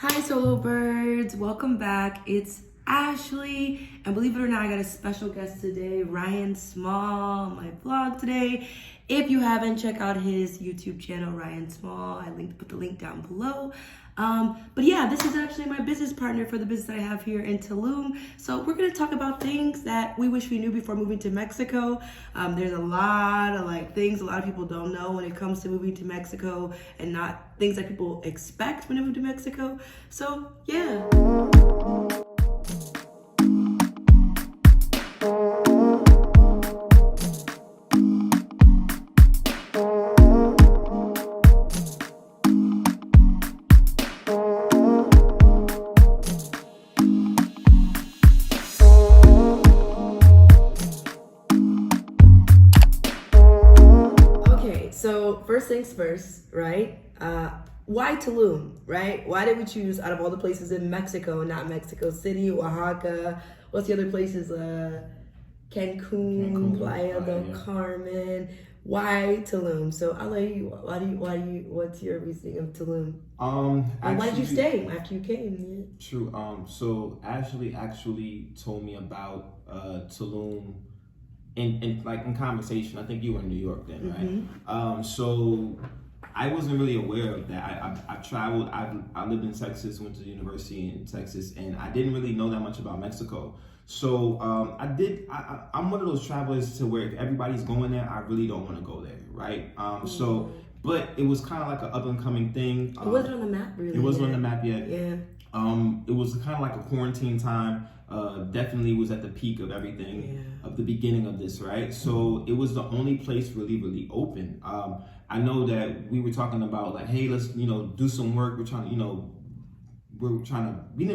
Hi solo birds, welcome back. It's Ashley, and believe it or not, I got a special guest today, Ryan Small, on my vlog today. If you haven't, check out his YouTube channel, Ryan Small. I put the link down below. But yeah, this is actually my business partner for the business I have here in Tulum. So we're gonna talk about things that we wish we knew before moving to Mexico. There's a lot of things a lot of people don't know when it comes to moving to Mexico, and not things that people expect when they move to Mexico. So yeah. So first things first, right? Why Tulum, right? Why did we choose out of all the places in Mexico, not Mexico City, Oaxaca? What's the other places? Cancun, Playa del Carmen. Why Tulum? So I'll let you. What's your reasoning of Tulum? And why did you stay after you came? True. So Ashley actually told me about Tulum. In conversation. I think you were in New York then, right? So I wasn't really aware of that. I traveled. I lived in Texas, went to the university in Texas, and I didn't really know that much about Mexico. So I'm one of those travelers to where if everybody's going there, I really don't want to go there, right? But it was kind of like an up and coming thing. It wasn't on the map, really. It wasn't on the map yet. Yeah. It was kind of like a quarantine time. Definitely was at the peak of everything, of the beginning of this, right? So it was the only place really open. I know that we were talking about like, hey, let's, do some work. We didn't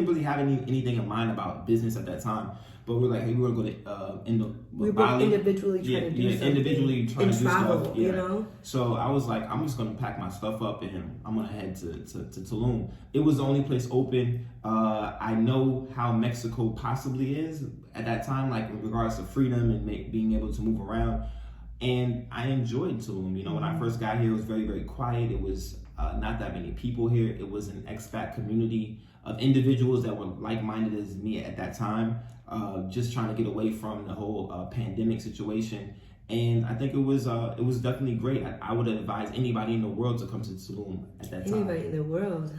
really have anything in mind about business at that time, but we're like, hey, we're going to go to we were both individually trying to do something. Individually trying to do travel, stuff. you know? So I was like, I'm just going to pack my stuff up and I'm going to head to Tulum. It was the only place open. I know how Mexico possibly is at that time, like in regards to freedom and being able to move around. And I enjoyed Tulum. When I first got here, it was very quiet. It was not that many people here. It was an expat community of individuals that were like-minded as me at that time, just trying to get away from the whole pandemic situation. And I think it was definitely great. I would advise anybody in the world to come to Tulum at that time. Anybody in the world.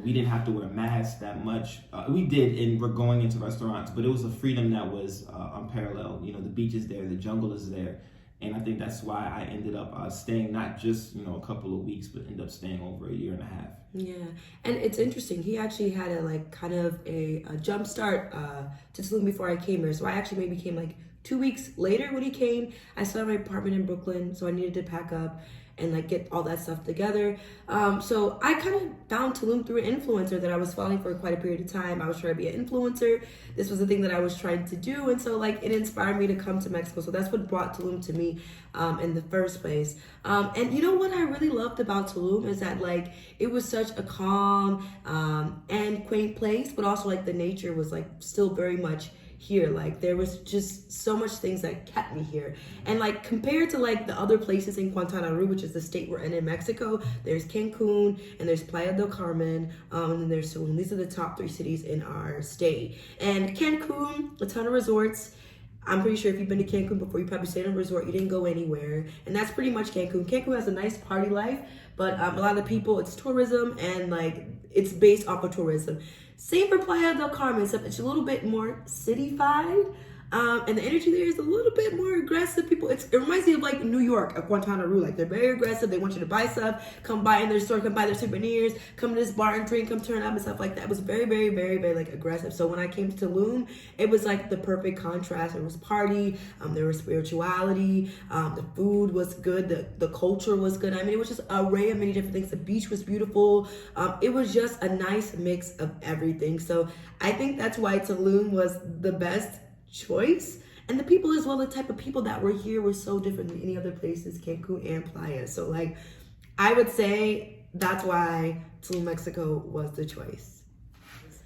We didn't have to wear masks that much. We did, and we're going into restaurants, but it was a freedom that was unparalleled. The beach is there, the jungle is there. And I think that's why I ended up staying not just, a couple of weeks, but ended up staying over a year and a half. Yeah. And it's interesting. He actually had a jump start to Tulum before I came here. So I actually maybe came 2 weeks later when he came. I still had my apartment in Brooklyn, so I needed to pack up and get all that stuff together. So I kind of found Tulum through an influencer that I was following for quite a period of time. I was trying to be an influencer. This was the thing that I was trying to do. And so it inspired me to come to Mexico. So that's what brought Tulum to me in the first place. And you know what I really loved about Tulum is that it was such a calm and quaint place, but also the nature was still very much here. There was just so much things that kept me here. And compared to the other places in Quintana Roo, which is the state we're in Mexico, there's Cancun and there's Playa del Carmen, and then there's Tulum. These are the top 3 cities in our state. And Cancun, a ton of resorts. I'm pretty sure if you've been to Cancun before, you probably stayed in a resort, you didn't go anywhere. And that's pretty much Cancun. Cancun has a nice party life, but a lot of the people, it's tourism, and it's based off of tourism. Same for Playa del Carmen, except it's a little bit more city-fied. And the energy there is a little bit more aggressive. It reminds me of New York, of Quintana Roo. They're very aggressive. They want you to buy stuff, come by in their store, come buy their souvenirs, come to this bar and drink, come turn up and stuff like that. It was very, very, very, very aggressive. So when I came to Tulum, it was the perfect contrast. There was party, there was spirituality, the food was good, the culture was good. It was just an array of many different things. The beach was beautiful. It was just a nice mix of everything. So I think that's why Tulum was the best choice. And the people as well, the type of people that were here were so different than any other places, Cancun and Playa. So I would say that's why Tulum, Mexico was the choice.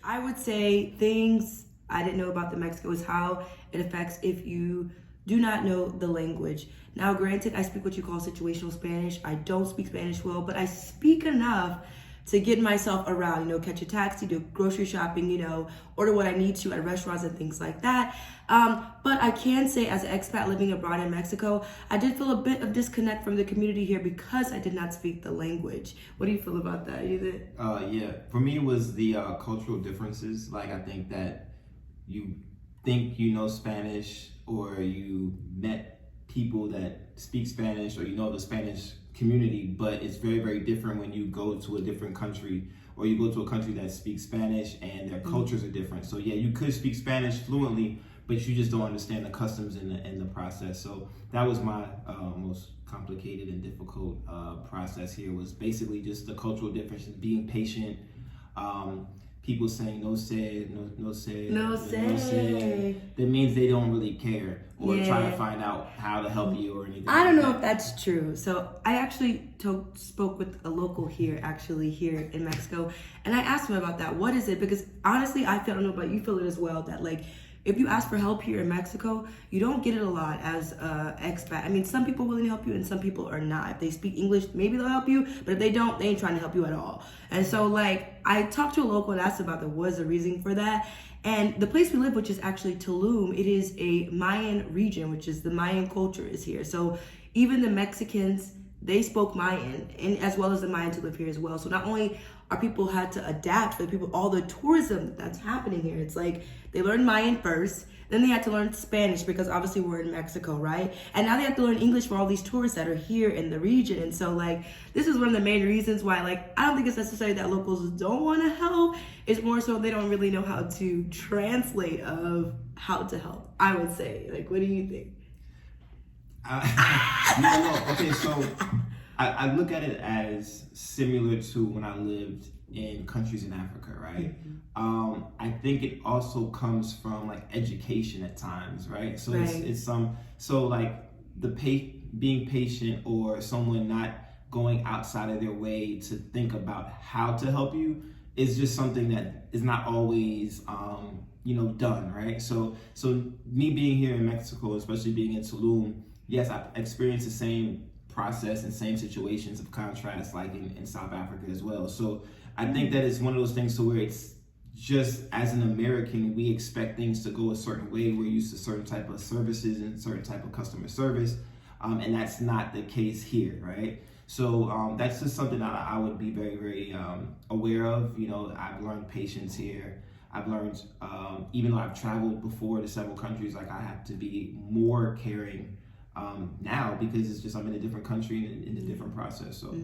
I would say things I didn't know about the Mexico is how it affects if you do not know the language. Now, granted, I speak what you call situational Spanish. I don't speak Spanish well, but I speak enough to get myself around, you know, catch a taxi, do grocery shopping, you know, order what I need to at restaurants and things like that. But I can say, as an expat living abroad in Mexico, I did feel a bit of disconnect from the community here because I did not speak the language. What do you feel about that? You did? Yeah, for me it was the cultural differences. Like, I think that you think you know Spanish, or you met people that speak Spanish, or you know the Spanish community, but it's very, very different when you go to a different country, or you go to a country that speaks Spanish and their cultures are different. So yeah, you could speak Spanish fluently, but you just don't understand the customs in the process. So that was my most complicated and difficult process here, was basically just the cultural differences, being patient, people saying no sé, no sé, No sé. That means they don't really care, or try to find out how to help you or anything. I don't know if that's true. So I actually spoke with a local here in Mexico, and I asked him about that. What is it? Because honestly, I don't know about you, feel it as well, that like, if you ask for help here in Mexico, you don't get it a lot as an expat. I mean, some people are willing to help you and some people are not. If they speak English, maybe they'll help you, but if they don't, they ain't trying to help you at all. And so like, I talked to a local and asked about what was the reason for that. And the place we live, which is actually Tulum, it is a Mayan region, which is the Mayan culture is here. So even the Mexicans, they spoke Mayan, and as well as the Mayans who live here as well. So not only are people had to adapt for the people, all the tourism that's happening here. It's like they learned Mayan first, then they had to learn Spanish because obviously we're in Mexico, right? And now they have to learn English for all these tourists that are here in the region. And so like, this is one of the main reasons why, like, I don't think it's necessarily that locals don't want to help. It's more so they don't really know how to translate of how to help, I would say. Like, what do you think? No. Okay, so I look at it as similar to when I lived in countries in Africa, right? I think it also comes from like education at times, right? So it's so like being patient, or someone not going outside of their way to think about how to help you, is just something that is not always done, right? So me being here in Mexico, especially being in Tulum, yes, I've experienced the same process and same situations of contrast like in South Africa as well. So I think that it's one of those things to where it's just, as an American, we expect things to go a certain way. We're used to certain type of services and certain type of customer service, and that's not the case here, right? So that's just something that I would be very, very aware of. You know, I've learned patience here. I've learned, even though I've traveled before to several countries, like I have to be more caring now, because it's just, I'm in a different country and in a different process. So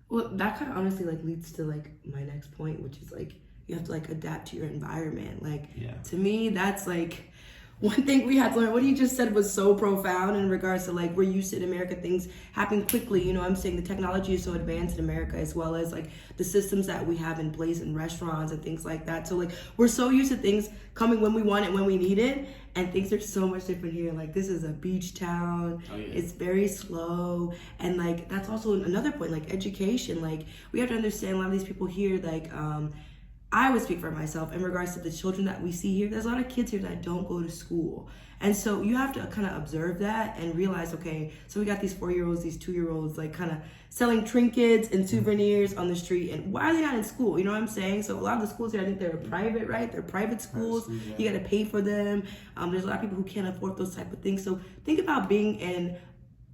well, that kind of honestly like leads to like my next point, which is like, you have to like adapt to your environment. Like, to me, that's like one thing we had to learn. What you just said was so profound in regards to like, we're used to in America, things happen quickly. You know, I'm saying the technology is so advanced in America, as well as like the systems that we have in place in restaurants and things like that. So like, we're so used to things coming when we want it, when we need it. And things are so much different here. Like, this is a beach town. It's very slow. And like, that's also another point, like education. Like, we have to understand a lot of these people here, like, I would speak for myself in regards to the children that we see here. There's a lot of kids here that don't go to school. And so you have to kind of observe that and realize, okay, so we got these 4-year-olds, these 2-year-olds, like kind of selling trinkets and souvenirs on the street. And why are they not in school? You know what I'm saying? So a lot of the schools here, I think they're private, right? They're private schools. You got to pay for them. There's a lot of people who can't afford those type of things. So think about being in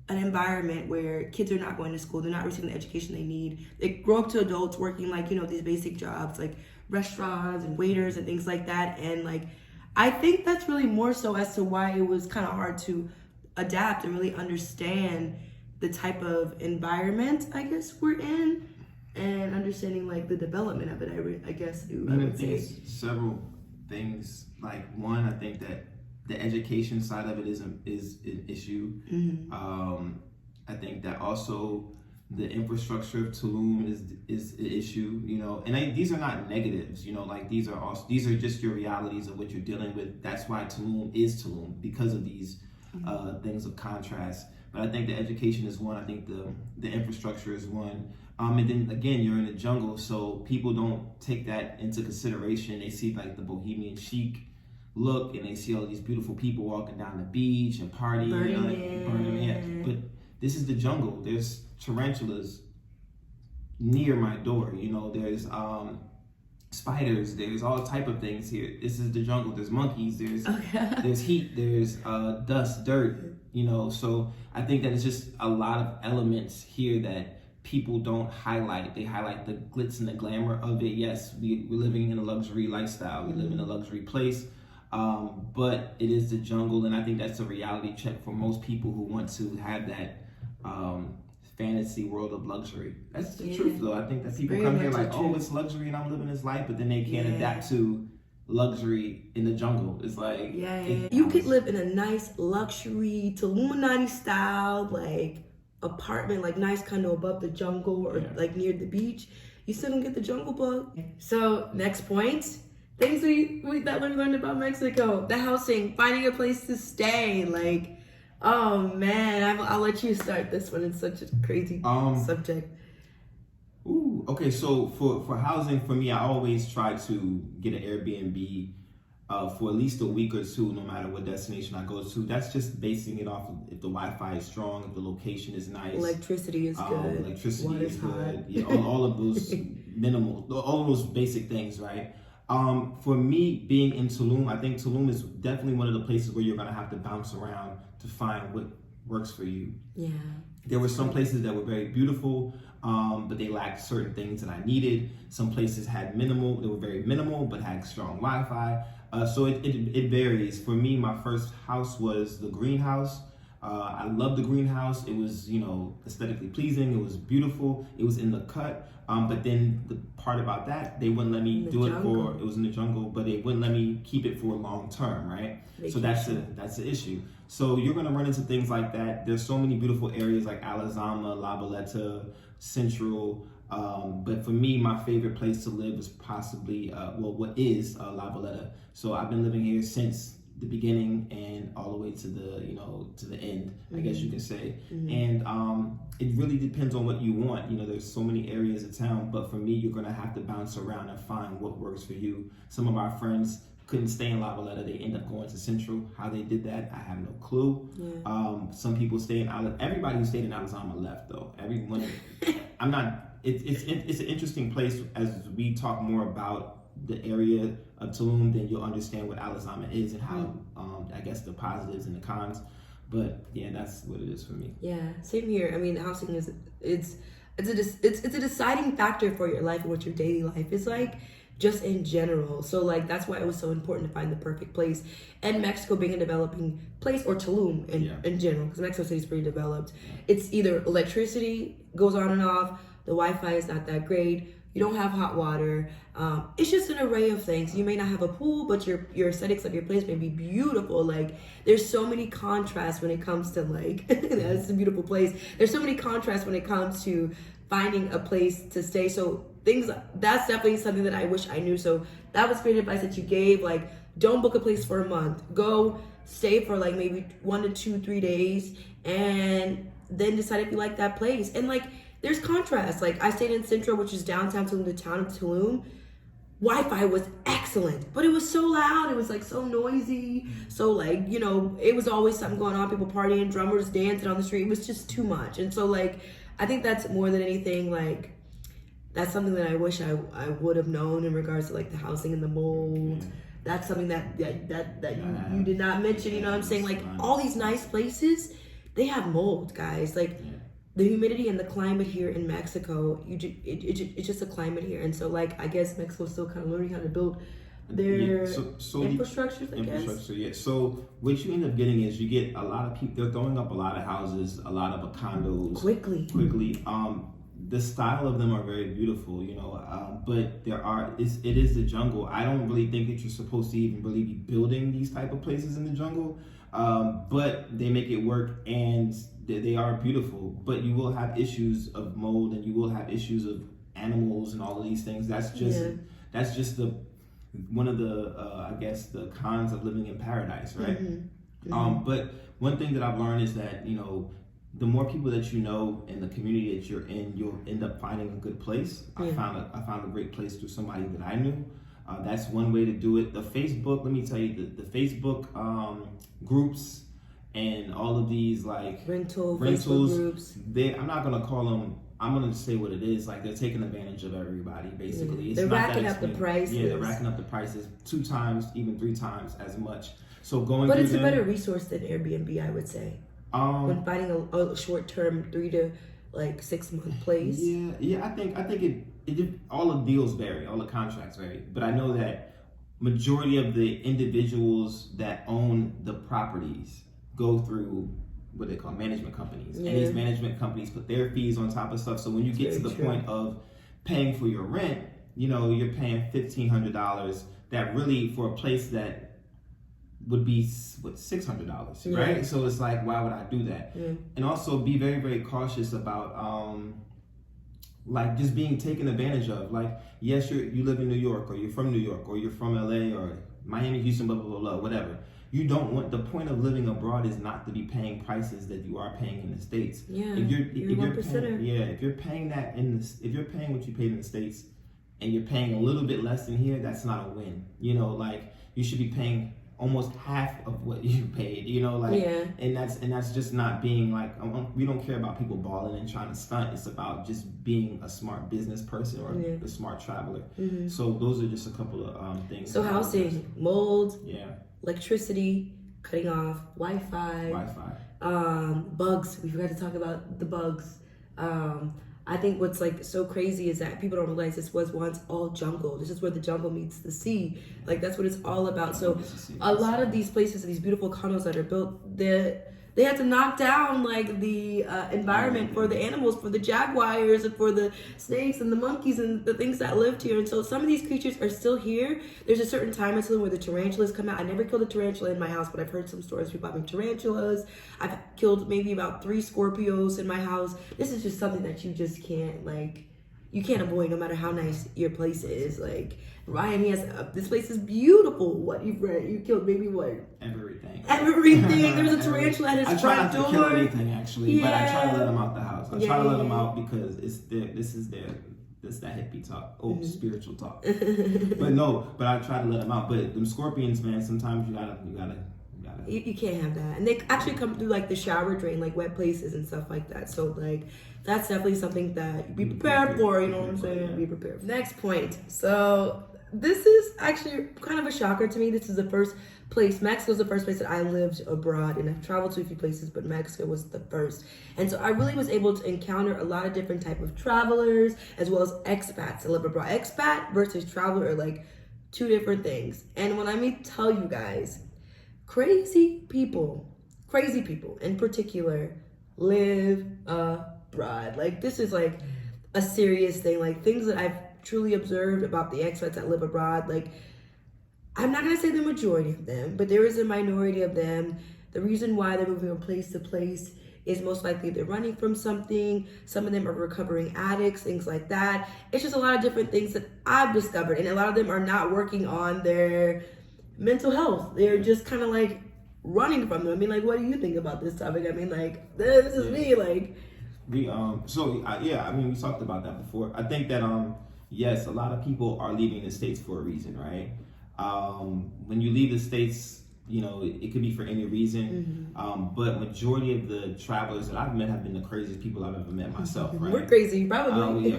an environment where kids are not going to school. They're not receiving the education they need. They grow up to adults working like, these basic jobs like restaurants and waiters and things like that. And like, I think that's really more so as to why it was kind of hard to adapt and really understand the type of environment, I guess, we're in, and understanding like the development of it, I guess I would say. Several things. Like, one, I think that the education side of it is an issue. I think that also the infrastructure of Tulum is an issue, and these are not negatives, like these are just your realities of what you're dealing with. That's why Tulum is Tulum, because of these things of contrast. But I think the education is one. I think the infrastructure is one. And then again, you're in the jungle, so people don't take that into consideration. They see like the bohemian chic look, and they see all these beautiful people walking down the beach and partying, burning. But this is the jungle. There's tarantulas near my door. You know, there's spiders, there's all type of things here. This is the jungle. There's monkeys, there's heat, there's dust, dirt, you know. So I think that it's just a lot of elements here that people don't highlight. They highlight the glitz and the glamour of it. Yes, we're living in a luxury lifestyle. We live in a luxury place, but it is the jungle, and I think that's a reality check for most people who want to have that fantasy world of luxury. That's the truth, though. I think that people come here like, oh, it's luxury and I'm living this life, but then they can't adapt to luxury in the jungle. It's like, you could live in a nice luxury Tulum style, like apartment, like nice condo above the jungle or like near the beach. You still don't get the jungle bug. So next point, things that we learned about Mexico: the housing, finding a place to stay, like. Oh man, I'll let you start this one. It's such a crazy subject. Ooh, okay. So for housing, for me, I always try to get an Airbnb for at least a week or two, no matter what destination I go to. That's just basing it off of if the Wi-Fi is strong, if the location is nice, electricity is good, electricity is good. Yeah, all of those all of those basic things, right? For me, being in Tulum, I think Tulum is definitely one of the places where you're gonna have to bounce around to find what works for you. Yeah. There were some places that were very beautiful, but they lacked certain things that I needed. Some places had they were very minimal, but had strong Wi-Fi. So it varies. For me, my first house was the greenhouse. I loved the greenhouse. It was, you know, aesthetically pleasing. It was beautiful. It was in the cut. But then the part about that, they wouldn't let me do it it was in the jungle, but they wouldn't let me keep it for long term, right? So that's the issue. So you're gonna run into things like that. There's so many beautiful areas like Alazama, La Boleta, Central. But for me, my favorite place to live is possibly, what is La Boleta. So I've been living here since the beginning and all the way to the end, I guess you can say. And it really depends on what you want. You know, there's so many areas of town, but for me, you're gonna have to bounce around and find what works for you. Some of our friends couldn't stay in La Boleta. They end up going to Central. How they did that, I have no clue. Some people stay in everybody who stayed in Alazama left though. Everyone, it's an interesting place. As we talk more about the area of Tulum, then you'll understand what Alazama is and how, I guess, the positives and the cons. But yeah, that's what it is for me. Yeah, same here. I mean, housing it's a deciding factor for your life and what your daily life is like, just in general. So like that's why it was so important to find the perfect place. And Mexico being a developing place, or Tulum in general, because Mexico City is pretty developed. It's either electricity goes on and off, the Wi-Fi is not that great. You don't have hot water. It's just an array of things. You may not have a pool, but your aesthetics of your place may be beautiful. Like there's so many contrasts when it comes to like, that's a beautiful place. There's so many contrasts when it comes to finding a place to stay. So that's definitely something that I wish I knew. So that was great advice that you gave. Like don't book a place for a month. Go stay for like maybe 1 to 2, 3 days and then decide if you like that place. And like, there's contrast. Like I stayed in Central, which is downtown Tulum, the town of Tulum. Wi-Fi was excellent, but it was so loud. It was like so noisy. So like, you know, it was always something going on. People partying, drummers dancing on the street. It was just too much. And so like, I think that's more than anything, like that's something that I wish I would have known in regards to like the housing and the mold. That's something that you did not mention. You know what I'm saying? Like all these nice places, they have mold, guys. Like the humidity and the climate here in Mexico, it's just a climate here. And so like, I guess Mexico's still kind of learning how to build their infrastructures, I guess. Yeah. So what you end up getting is you get a lot of people, they're throwing up a lot of houses, a lot of condos. Quickly. The style of them are very beautiful, you know, but it is the jungle. I don't really think that you're supposed to even really be building these type of places in the jungle, but they make it work and they are beautiful. But you will have issues of mold and you will have issues of animals and all of these things. That's just one of the I guess the cons of living in paradise, right? But one thing that I've learned is that, you know, the more people that you know in the community that you're in, you'll end up finding a good place. I found a great place through somebody that I knew. That's one way to do it. The Facebook, let me tell you, the Facebook groups and all of these like rentals Facebook groups. I'm not gonna call them I'm gonna say what it is. Like they're taking advantage of everybody, basically. It's they're not racking that up the expensive. prices. Yeah, they're racking up the prices 2 times, even 3 times as much. So going, but through it's a them, better resource than Airbnb, I would say. When finding a short term 3 to 6 month place. Yeah. I think it all the deals vary, all the contracts vary. But I know that majority of the individuals that own the properties go through what they call management companies. Yeah. And these management companies put their fees on top of stuff. So when you get to the point of paying for your rent, you're paying $1,500 that really for a place that would be $600, right? So it's like, why would I do that? And also be very, very cautious about like just being taken advantage of. Like, yes, you live in New York, or you're from New York, or you're from LA, or Miami, Houston, blah, blah, blah, blah, whatever. You don't want, the point of living abroad is not to be paying prices that you are paying in the States. Yeah, if you're paying, if you're paying that if you're paying what you paid in the States and you're paying a little bit less than here, that's not a win. Like you should be paying almost half of what you paid, and that's just not being like, we don't care about people balling and trying to stunt. It's about just being a smart business person or a smart traveler. So those are just a couple of things. So housing, mold, yeah, electricity cutting off, Wi-Fi, bugs. We forgot to talk about the bugs. I think what's so crazy is that people don't realize this was once all jungle. This is where the jungle meets the sea. That's what it's all about. So a lot of these places, these beautiful condos that are built, they had to knock down the environment for the animals, for the jaguars and for the snakes and the monkeys and the things that lived here. And so some of these creatures are still here. There's a certain time in Tulum where the tarantulas come out. I never killed a tarantula in my house, but I've heard some stories of people having tarantulas. I've killed maybe about 3 Scorpios in my house. This is just something that you just can't you can't avoid no matter how nice your place is. Ryan, he has this place is beautiful. What you've read? You killed maybe what? Everything. There's a tarantula at his front door. I try not to kill anything actually, but I try to let them out the house. I try to let them out because this is that hippie talk, spiritual talk. but I try to let them out. But them scorpions, man, sometimes you gotta. You can't have that, and they actually come through the shower drain, wet places and stuff like that. So that's definitely something that you be prepared for. You know what I'm saying? Be prepared. Next point. So this is actually kind of a shocker to me. This is the first place. Mexico was the first place that I lived abroad, and I've traveled to a few places, but Mexico was the first. And so I really was able to encounter a lot of different type of travelers as well as expats that live abroad. Expat versus traveler are 2 different things. And when I tell you guys, crazy people in particular live abroad. This is a serious thing. Things that I've truly observed about the expats that live abroad. I'm not gonna say the majority of them, but there is a minority of them. The reason why they're moving from place to place is most likely they're running from something. Some of them are recovering addicts, things like that. It's just a lot of different things that I've discovered, and a lot of them are not working on their mental health. They're just kind of running from them. What do you think about this topic? This is me. We we talked about that before. I think that yes, a lot of people are leaving the States for a reason, right? When you leave the States, it could be for any reason. But majority of the travelers that I've met have been the craziest people I've ever met myself, right? We're crazy, probably.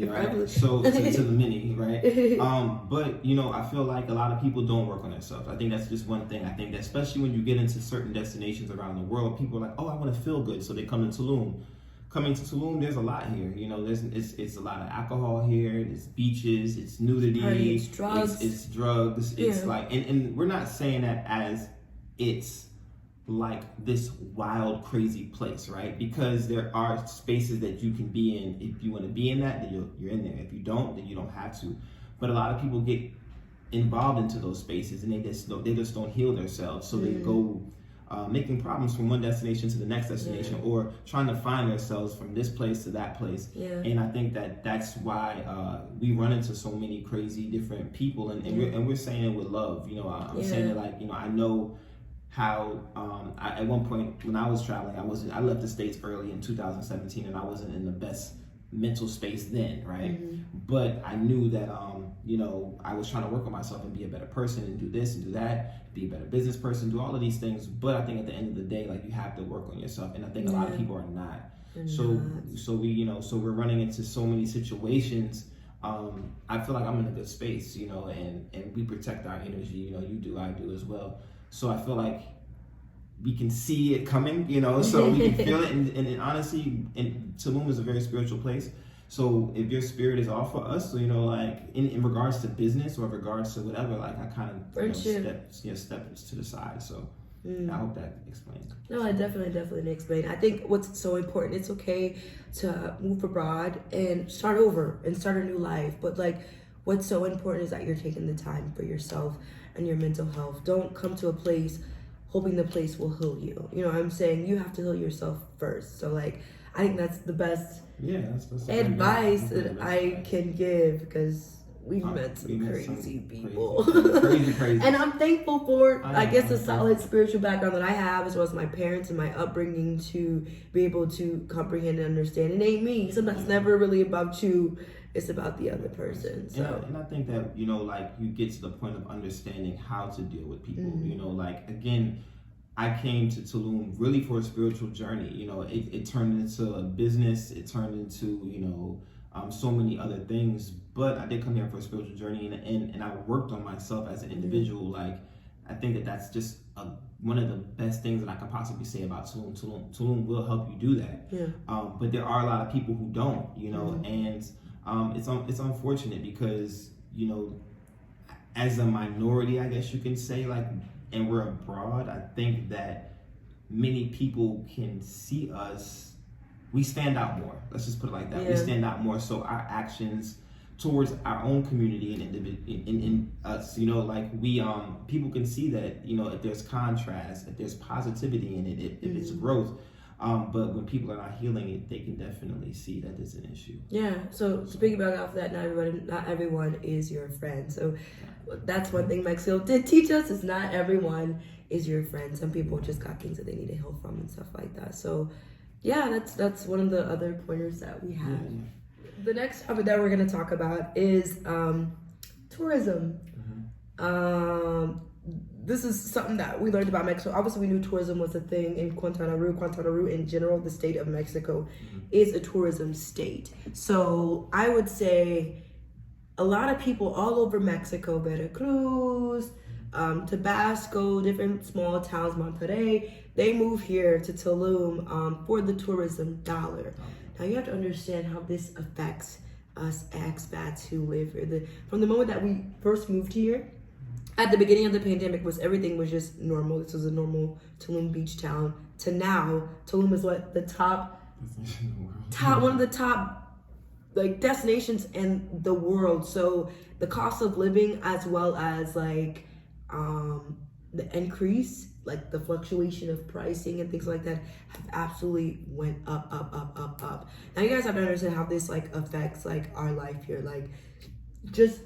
Right? So to the many, right? But I feel like a lot of people don't work on themselves. I think that's just one thing. I think that especially when you get into certain destinations around the world, people are like, oh, I want to feel good, so they come to Tulum. Coming to Tulum, there's a lot here. It's a lot of alcohol here. There's beaches. It's nudity. It's drugs. It's drugs. It's and we're not saying that as it's this wild, crazy place, right? Because there are spaces that you can be in. If you want to be in that, then you're in there. If you don't, then you don't have to. But a lot of people get involved into those spaces, and they just don't heal themselves. So they go. Making problems from one destination to the next destination, or trying to find themselves from this place to that place. And I think that's why we run into so many crazy different people, and we're saying it with love. I'm saying it I know how at one point when I was traveling, I left the States early in 2017, and I wasn't in the best mental space then, right? But I knew that I was trying to work on myself and be a better person and do this and do that, be a better business person, do all of these things. But I think at the end of the day, you have to work on yourself, and I think a lot of people are not. So we're running into so many situations. I feel like I'm in a good space, and we protect our energy. You do, I do as well. So I feel like we can see it coming, so we can feel it. And honestly, and Tulum is a very spiritual place. So if your spirit is off for us, so like in regards to business or regards to whatever, like I kind of step to the side. So I hope that explains. No, I definitely explain. I think what's so important, it's okay to move abroad and start over and start a new life. But like what's so important is that you're taking the time for yourself and your mental health. Don't come to a place hoping the place will heal you. You know what I'm saying? You have to heal yourself first. So like I think that's the best that's advice that I can give, because we've met some crazy people. Crazy. And I'm thankful for, I guess, the solid spiritual background that I have, as well as my parents and my upbringing, to be able to comprehend and understand. It ain't me. Sometimes it's never really about you. It's about the other person. So. And I think that, like you get to the point of understanding how to deal with people. Like, again, I came to Tulum really for a spiritual journey. It turned into a business. It turned into, so many other things. But I did come here for a spiritual journey, and I worked on myself as an individual. Like, I think that's just one of the best things that I could possibly say about Tulum. Tulum will help you do that. Yeah. But there are a lot of people who don't, and it's unfortunate because, as a minority, I guess you can say, like, and we're abroad, I think that many people can see us. We stand out more. Let's just put it like that. Yeah. We stand out more. So our actions towards our own community and in us, like we people can see that, if there's contrast, if there's positivity in it, if it's growth. But when people are not healing it, they can definitely see that there's an issue. Yeah. So speaking about off that, not everyone is your friend. So that's one thing Mexico did teach us, is not everyone is your friend. Some people just got things that they need to heal from and stuff like that. So yeah, that's one of the other pointers that we have. Yeah. The next topic that we're going to talk about is tourism. This is something that we learned about Mexico. Obviously, we knew tourism was a thing in Quintana Roo. Quintana Roo, in general, the state of Mexico, is a tourism state. So I would say a lot of people all over Mexico, Veracruz, Tabasco, different small towns, Monterrey, they move here to Tulum for the tourism dollar. Now you have to understand how this affects us expats who live here. From the moment that we first moved here, at the beginning of the pandemic, everything was just normal. This was a normal Tulum beach town. To now, Tulum is what, the top one of the top like destinations in the world. So the cost of living, as well as like the increase, like the fluctuation of pricing and things like that, have absolutely went up. Now you guys have to understand how this like affects like our life here. Like just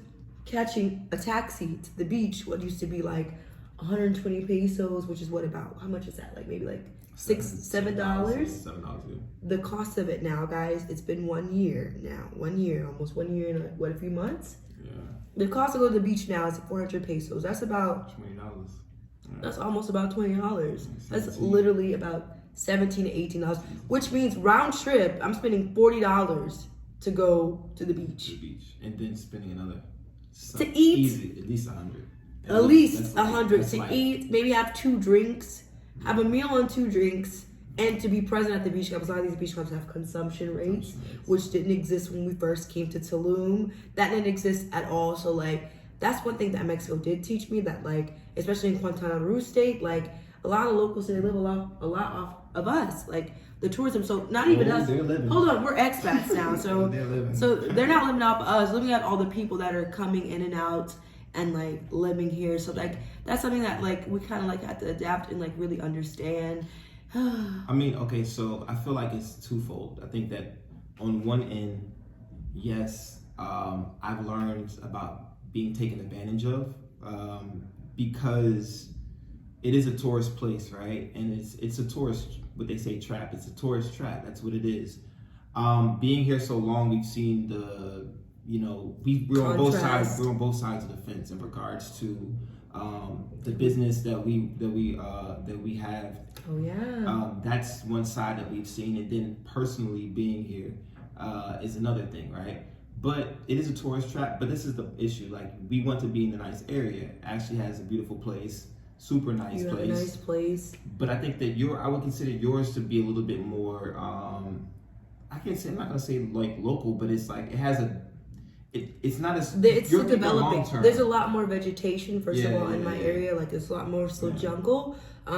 catching a taxi to the beach, what used to be like 120 pesos, which is what, about how much is that? Like maybe like $7. $7. The cost of it now, guys, it's been 1 year now. 1 year, almost 1 year and a few months. Yeah. The cost to go to the beach now is 400 pesos. That's about $20. Yeah. That's almost about $20. That's literally about $17 to $18, which means round trip, I'm spending $40 to go to the beach. And then spending another to eat, easy, at least 100. At least 100 to eat, maybe have 2 drinks, have a meal and 2 drinks, and to be present at the beach clubs. A lot of these beach clubs have consumption rates, which didn't exist when we first came to Tulum. That didn't exist at all. So like, that's one thing that Mexico did teach me, that like, especially in Quintana Roo state, like a lot of locals, they live a lot off of us, like the tourism. So not even us. Hold on, we're expats now. So they're not living off of us, living at all the people that are coming in and out and like living here. So like that's something that like we kind of like have to adapt and like really understand. I mean, okay, so I feel like it's twofold. I think that on one end, yes, I've learned about being taken advantage of, because it is a tourist place, right? And it's a tourist, what they say, trap. It's a tourist trap. That's what it is. Being here so long, we've seen we're on both sides. We're on both sides of the fence in regards to The business that we have. Oh yeah. That's one side that we've seen, and then personally being here is another thing, right? But it is a tourist trap. But this is the issue. Like, we want to be in a nice area. Ashley has a beautiful place, super nice place. A nice place. But I think that I would consider yours to be a little bit more. I'm not gonna say like local, but it's like it has it's not as it's you're developing. long-term. There's a lot more vegetation first of all in my area. Like, there's a lot more still jungle.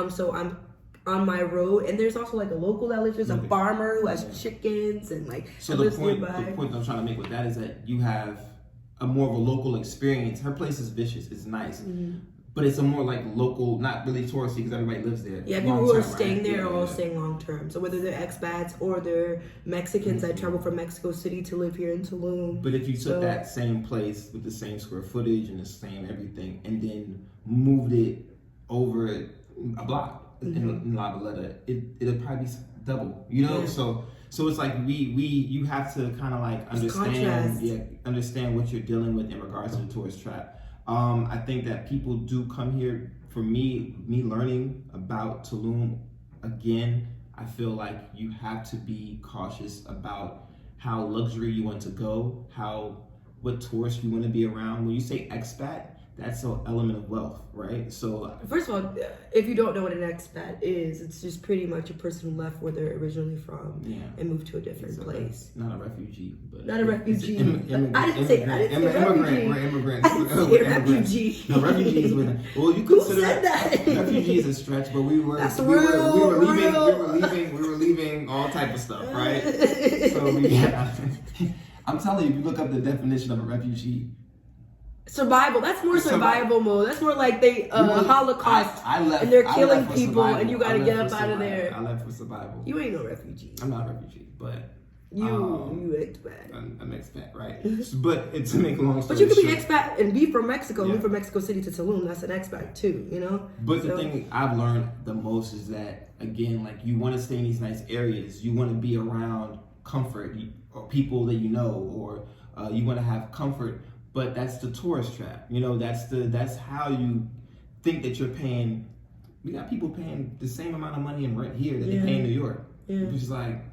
So I'm on my road, and there's also like a local that lives. There's a farmer who has chickens and like. So the point I'm trying to make with that is that you have a more of a local experience. Her place is vicious. It's nice. But it's a more like local, not really touristy because everybody lives there. Yeah, people who are staying there are all staying long term. So whether they're expats or they're Mexicans that travel from Mexico City to live here in Tulum. But if you took that same place with the same square footage and the same everything, and then moved it over a block in La Valletta, it'll probably be double. You know, so it's like you have to kind of like understand what you're dealing with in regards to the tourist trap. I think that people do come here. For me learning about Tulum, again, I feel like you have to be cautious about how luxury you want to go, what tourists you want to be around. When you say expat, that's an element of wealth, right? So first of all, if you don't know what an expat is, it's just pretty much a person who left where they're originally from and moved to a different place. Not a refugee, but not a refugee. I didn't say immigrant. We're immigrants. We're refugee. No, refugees. You consider refugees a stretch, but we were leaving all type of stuff, right? So I'm telling you, if you look up the definition of a refugee. Survival. That's more survival mode. That's more like they Holocaust. I left, and they're killing people, survival. and you gotta get up out of there. I left for survival. You ain't no refugee. I'm not a refugee, but you expat. I'm expat, right? But to make a long story short, but you short, could be expat and be from Mexico, move from Mexico City to Tulum. That's an expat too, you know. But the thing I've learned the most is that, again, like, you want to stay in these nice areas. You want to be around comfort or people that you know, or you want to have comfort. But that's the tourist trap. You know, that's how you think that you're paying. We got people paying the same amount of money in rent here that they pay in New York. Which is like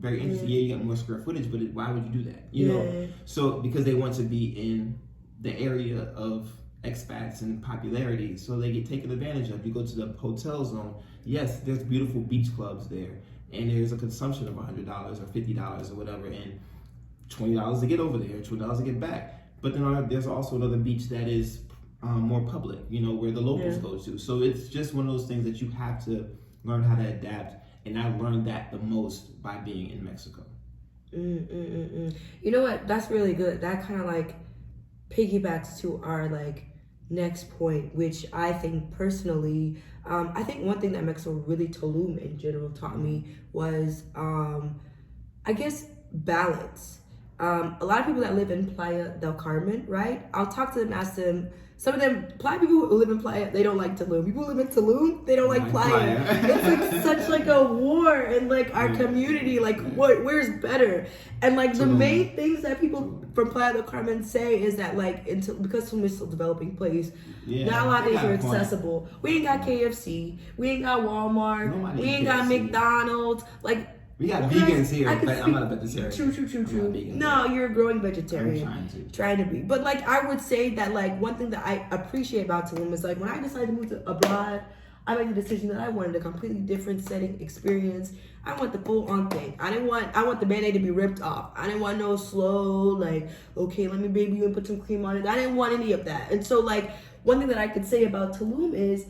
very interesting. Yeah, you got more square footage, but why would you do that? You know? So because they want to be in the area of expats and popularity, so they get taken advantage of. You go to the hotel zone, yes, there's beautiful beach clubs there, and there's a consumption of $100 or $50 or whatever, and $20 to get over there, $20 to get back. But then there's also another beach that is more public, you know, where the locals go to. So it's just one of those things that you have to learn how to adapt. And I learned that the most by being in Mexico. You know what? That's really good. That kind of like piggybacks to our like next point, which I think personally, I think one thing that Mexico, really Tulum in general, taught me was, I guess, balance. A lot of people that live in Playa del Carmen, right? I'll talk to them, ask them. Some of them, Playa people who live in Playa, they don't like Tulum. People who live in Tulum, they don't like Playa. It's like such like a war in like our community. Like, where's better? And like the main things that people from Playa del Carmen say is that like because Tulum is still a developing place, not a lot of things are accessible. We ain't got KFC. We ain't got Walmart. We ain't got McDonald's. Like. We got vegans here, but I'm not a vegetarian. True. No, you're a growing vegetarian. I'm trying to be. But like, I would say that like one thing that I appreciate about Tulum is like when I decided to move abroad, I made the decision that I wanted a completely different setting experience. I want the full on thing. I want the Band-Aid to be ripped off. I didn't want no slow, like, okay, let me baby you and put some cream on it. I didn't want any of that. And so like, one thing that I could say about Tulum is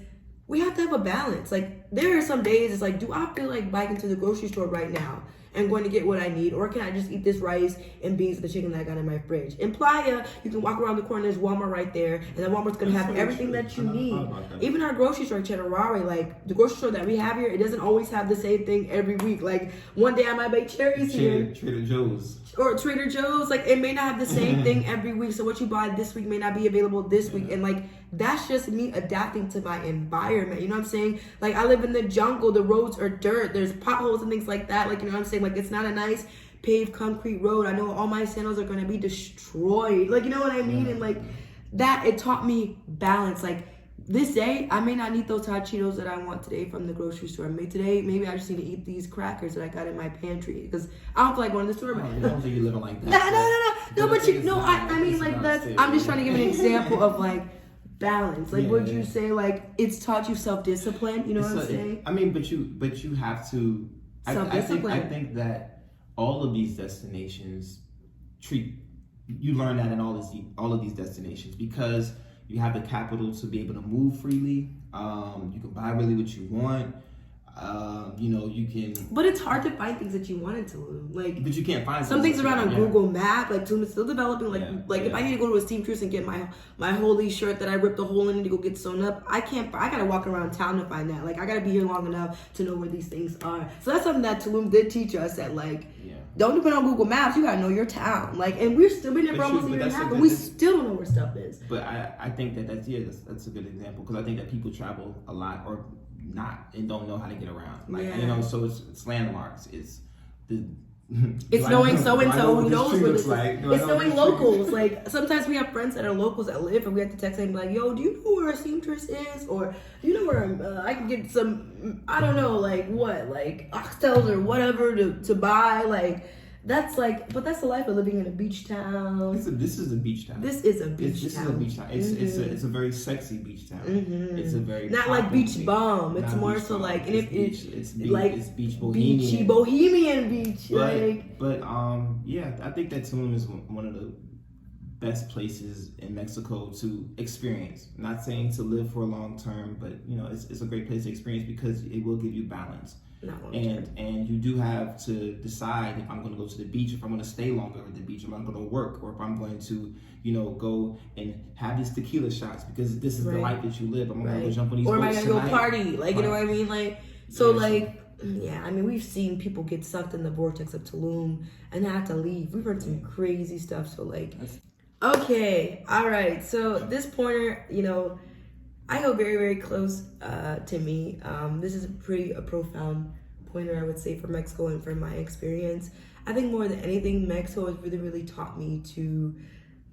we have to have a balance. Like, there are some days it's like, do I feel like biking to the grocery store right now and going to get what I need? Or can I just eat this rice and beans and the chicken that I got in my fridge? In Playa, you can walk around the corner, there's Walmart right there, and that Walmart's going to have everything that you need. Even our grocery store, Chetarare, like, the grocery store that we have here, it doesn't always have the same thing every week. Like, one day I might bake cherries here. Trader Joe's. Or Trader Joe's. Like, it may not have the same thing every week. So what you buy this week may not be available this week. And, like, that's just me adapting to my environment. You know what I'm saying? Like, I live in the jungle. The roads are dirt. There's potholes and things like that. Like, you know what I'm saying? Like, it's not a nice paved concrete road. I know all my sandals are going to be destroyed. Like, you know what I mean? And, like, that, it taught me balance. Like, this day, I may not need those hot Cheetos that I want today from the grocery store. Maybe I just need to eat these crackers that I got in my pantry because I don't feel like going to the store. I don't think you're living like that. No, but I mean, like, I'm just trying to give an example of, like, balance. Like, would you say, like, it's taught you self-discipline? You know what I'm saying? I mean, but you have to, self-discipline. I think that all of these destinations you learn that in all of these destinations because you have the capital to be able to move freely. You can buy really what you want. You can. But it's hard to find things that you want in Tulum. Like, but you can't find some things around on Google Map. Like Tulum is still developing. If I need to go to a seamstress and get my holy shirt that I ripped a hole in to go get sewn up, I can't. I gotta walk around town to find that. Like, I gotta be here long enough to know where these things are. So that's something that Tulum did teach us. That don't depend on Google Maps. You gotta know your town. Like, and we've still been there for almost a year and a half, but we still don't know where stuff is. But I think that's a good example because I think that people travel a lot or not and don't know how to get around. So it's landmarks. It's knowing so and so who knows what it's like. It's knowing locals. Like, sometimes we have friends that are locals that live, and we have to text them like, "Yo, do you know where a seamstress is? Or do you know where I can get some? I don't know, like what, like oxtails or whatever to buy." Like, that's like, but that's the life of living in a beach town. This is a beach town. This is a beach town. This is a beach town. It's a very sexy beach town. It's a very not like beach bum. It's more so like, and it's beach bohemian. Beachy bohemian beach. But I think that Tulum is one of the best places in Mexico to experience. I'm not saying to live for a long term, but it's a great place to experience because it will give you balance. And you do have to decide if I'm going to go to the beach, if I'm going to stay longer at the beach, if I'm going to work, or if I'm going to, go and have these tequila shots because this is the life that you live. I'm going to go jump on these boats tonight. Or am I going to go party? Like, you know what I mean? Like, so I mean, we've seen people get sucked in the vortex of Tulum and have to leave. We've heard some crazy stuff. So, like, okay, all right. So this pointer, I go very, very close to me. This is a profound pointer, I would say, for Mexico and from my experience. I think more than anything, Mexico has really, really taught me to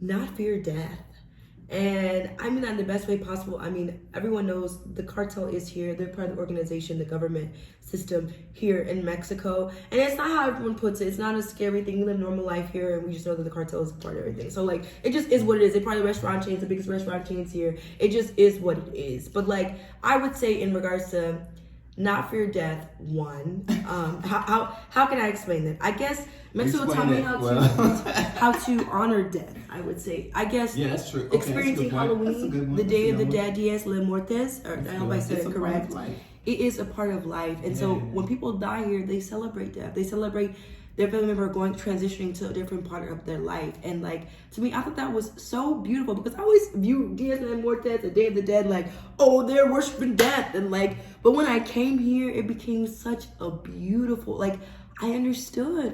not fear death. And I mean that in the best way possible. I mean, everyone knows the cartel is here. They're part of the organization, the government system here in Mexico. And it's not how everyone puts it. It's not a scary thing. We live normal life here, and we just know that the cartel is part of everything. So, like, it just is what it is. They're part of the restaurant chains, the biggest restaurant chains here. It just is what it is. But, like, I would say in regards to not fear death, one, how can I explain that? I guess Mexico taught me how to honor death, I would say. I guess that's true. Okay, experiencing Halloween, the Day of the Dead, Dies de Muertos, or I hope I said it correct. It is a part of life. And so when people die here, they celebrate death. They celebrate their family member transitioning to a different part of their life. And, like, to me, I thought that was so beautiful because I always view Dies de Muertos, the Day of the Dead, like, oh, they're worshiping death. And, like, but when I came here, it became such a beautiful, like, I understood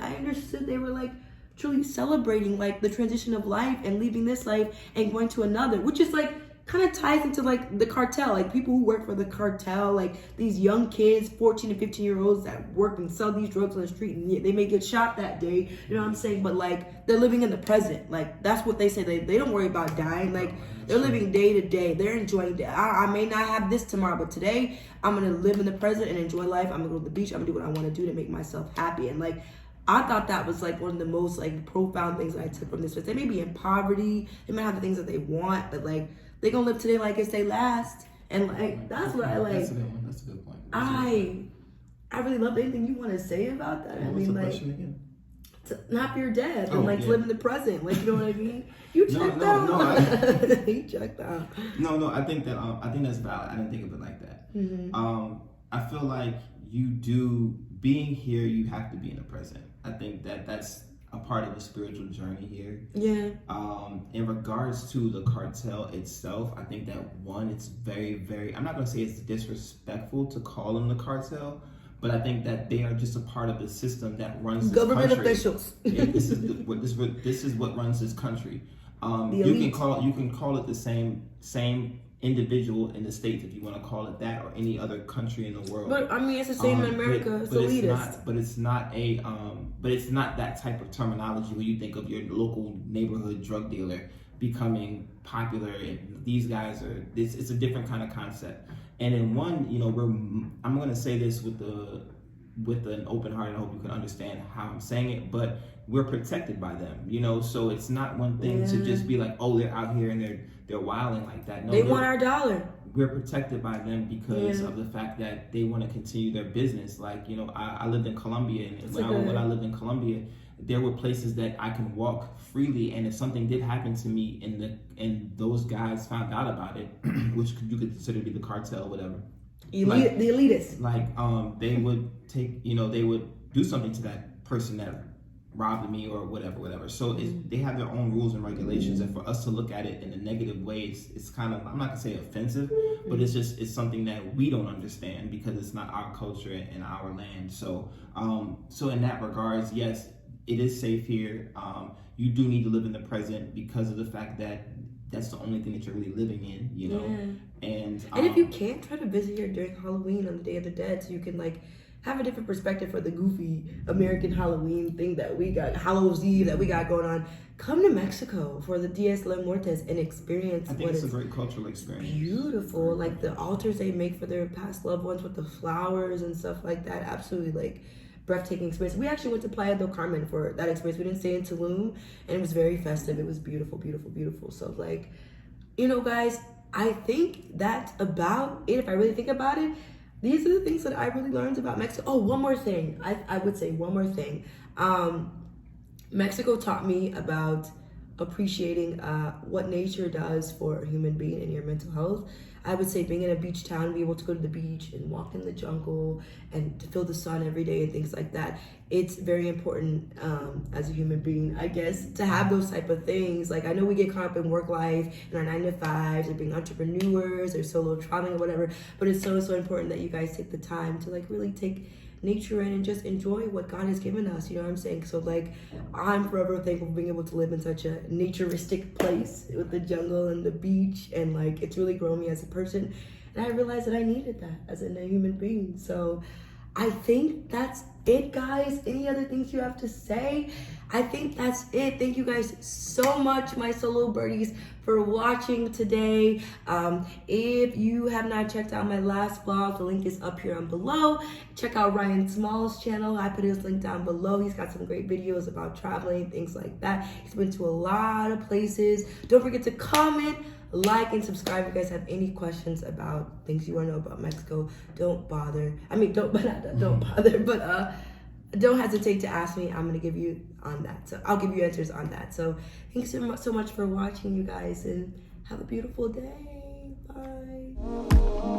they were, like, truly celebrating, like, the transition of life and leaving this life and going to another, which is, like, kind of ties into, like, the cartel, like, people who work for the cartel, like, these young kids, 14 to 15-year-olds that work and sell these drugs on the street, and they may get shot that day, you know what I'm saying, but, like, they're living in the present, like, that's what they say, they don't worry about dying, like, they're living day to day, they're enjoying day. I may not have this tomorrow, but today, I'm gonna live in the present and enjoy life. I'm gonna go to the beach, I'm gonna do what I want to do to make myself happy, and, like, I thought that was, like, one of the most, like, profound things that I took from this place. They may be in poverty, they may have the things that they want, but, like, they gonna live today like it's they last, and, like, that's what I like. That's a good one. That's a good point. I really love anything you want to say about that. I mean, like, to not fear death and, like, to live in the present, like, you know what I mean? You checked out. You checked out. No, I think that's valid. I didn't think of it like that. Mm-hmm. I feel like being here, you have to be in the present. I think that's a part of the spiritual journey here. Yeah. In regards to the cartel itself, I think that one, it's very, very, I'm not going to say it's disrespectful to call them the cartel, but I think that they are just a part of the system that runs this government country. Officials. Yeah, this is what runs this country. You can call it the same individual in the States, if you want to call it that, or any other country in the world. But I mean, it's the same in America. It's elitist. But it's not that type of terminology when you think of your local neighborhood drug dealer. becoming popular, and these guys are, it's a different kind of concept. And in one, you know, I'm going to say this with an open heart, and I hope you can understand how I'm saying it, but we're protected by them, you know, so it's not one thing to just be like, oh, they're out here and they're wilding like that. No, they want our dollar. We're protected by them because of the fact that they want to continue their business. Like, you know, I lived in Colombia, and when I lived in Colombia, there were places that I can walk freely, and if something did happen to me and those guys found out about it, which you could consider to be the cartel, whatever. The elitists. Like, they would they would do something to that person that robbed me or whatever. So they have their own rules and regulations, and for us to look at it in a negative way, it's kind of, I'm not gonna say offensive, but it's something that we don't understand because it's not our culture and our land. So in that regards, yes, it is safe here. You do need to live in the present because of the fact that that's the only thing that you're really living in, you know. And if you can't, try to visit here during Halloween on the Day of the Dead, so you can like have a different perspective for the goofy American Halloween thing that we got, Halloween's Eve that we got going on. Come to Mexico for the Dias de Muertos and experience. I think it's a great cultural experience. Beautiful, like the altars they make for their past loved ones with the flowers and stuff like that. Absolutely, like breathtaking experience. We actually went to Playa del Carmen for that experience. We didn't stay in Tulum, and it was very festive. It was beautiful, beautiful, beautiful. So like, you know, guys, I think that's about it. If I really think about it, these are the things that I really learned about Mexico. Oh, one more thing. I would say one more thing. Mexico taught me about appreciating what nature does for a human being and your mental health. I would say being in a beach town, be able to go to the beach and walk in the jungle and to feel the sun every day and things like that. It's very important as a human being, I guess, to have those type of things. Like, I know we get caught up in work life and our 9-to-5s or being entrepreneurs or solo traveling or whatever, but it's so important that you guys take the time to like really take nature in and just enjoy what God has given us, you know what I'm saying? So like, I'm forever thankful for being able to live in such a naturistic place with the jungle and the beach, and like, it's really grown me as a person, and I realized that I needed that as a human being. So I think that's it, guys. Any other things you have to say? I think that's it. Thank you guys so much, my solo birdies, for watching today. If you have not checked out my last vlog, the link is up here and below. Check out Ryan Small's channel. I put his link down below. He's got some great videos about traveling, things like that. He's been to a lot of places. Don't forget to comment, like, and subscribe. If you guys have any questions about things you want to know about Mexico, don't bother. Don't hesitate to ask me. I'm gonna give you on that. So I'll give you answers on that. So thanks so much for watching, you guys, and have a beautiful day. Bye.